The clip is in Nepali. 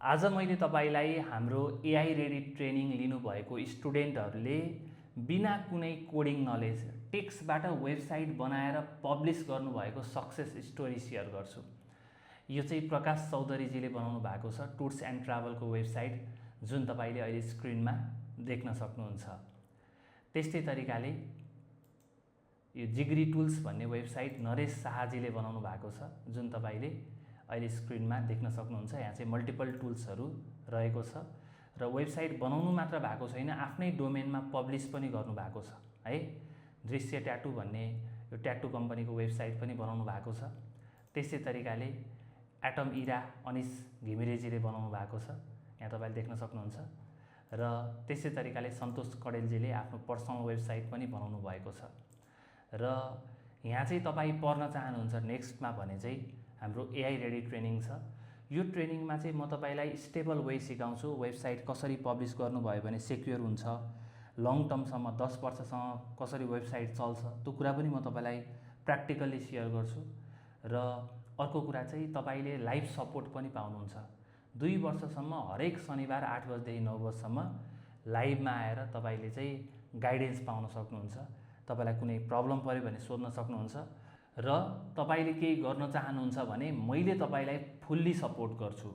आज मैले तपाईलाई हाम्रो एआई रेडी ट्रेनिङ लिनुभएको स्टुडेन्टहरूले बिना कुनै कोडिङ नलेज टेक्स्टबाट वेबसाइट बनाएर पब्लिस गर्नुभएको सक्सेस स्टोरी सेयर गर्छु। यो चाहिँ प्रकाश चौधरीजीले बनाउनु भएको छ टुर्स एन्ड ट्राभलको वेबसाइट, जुन तपाईले अहिले स्क्रिनमा देख्न सक्नुहुन्छ। त्यस्तै तरिकाले यो जिग्री टुल्स भन्ने वेबसाइट नरेश शाहजीले बनाउनु भएको छ, जुन तपाईले अहिले स्क्रिनमा देख्न सक्नुहुन्छ। यहाँ चाहिँ मल्टिपल टुल्सहरू रहेको छ र वेबसाइट बनाउनु मात्र भएको छैन, आफ्नै डोमेनमा पब्लिस पनि गर्नु भएको छ है। दृश्य ट्याटू भन्ने यो ट्याटू कम्पनीको वेबसाइट पनि बनाउनु भएको छ। त्यस्तै तरिकाले एटम इरा अनिश घिमिरेजीले बनाउनु भएको छ, यहाँ तपाईले देख्न सक्नुहुन्छ। र त्यस्तै तरिकाले सन्तोष कडेलजीले आफ्नो पर्सनल वेबसाइट पनि बनाउनु भएको छ। र यहाँ चाहिँ तपाई पढ्न चाहनुहुन्छ नेक्स्टमा भने चाहिँ हाम्रो एआई रेडी ट्रेनिङ छ। यो ट्रेनिङमा चाहिँ म तपाईलाई स्टेबल वे सिकाउँछु। वेबसाइट कसरी पब्लिस गर्नुभयो भने सेक्युर हुन्छ, लङ टर्मसम्म 10 वर्षसम्म कसरी वेबसाइट चल्छ, त्यो कुरा पनि म तपाईलाई प्र्याक्टिकली सेयर गर्छु। र अर्को कुरा चाहिँ तपाईले लाइभ सपोर्ट पनि पाउनुहुन्छ। 2 वर्षसम्म हरेक शनिबार 8 बजेदेखि 9 बजेसम्म लाइभमा आएर तपाईले चाहिँ गाइडेन्स पाउन सक्नुहुन्छ। तपाईलाई कुनै प्रब्लम पर्यो भने सोध्न सक्नुहुन्छ र तपाईले केही गर्न चाहनुहुन्छ भने मैले तपाईलाई फुल्ली सपोर्ट गर्छु।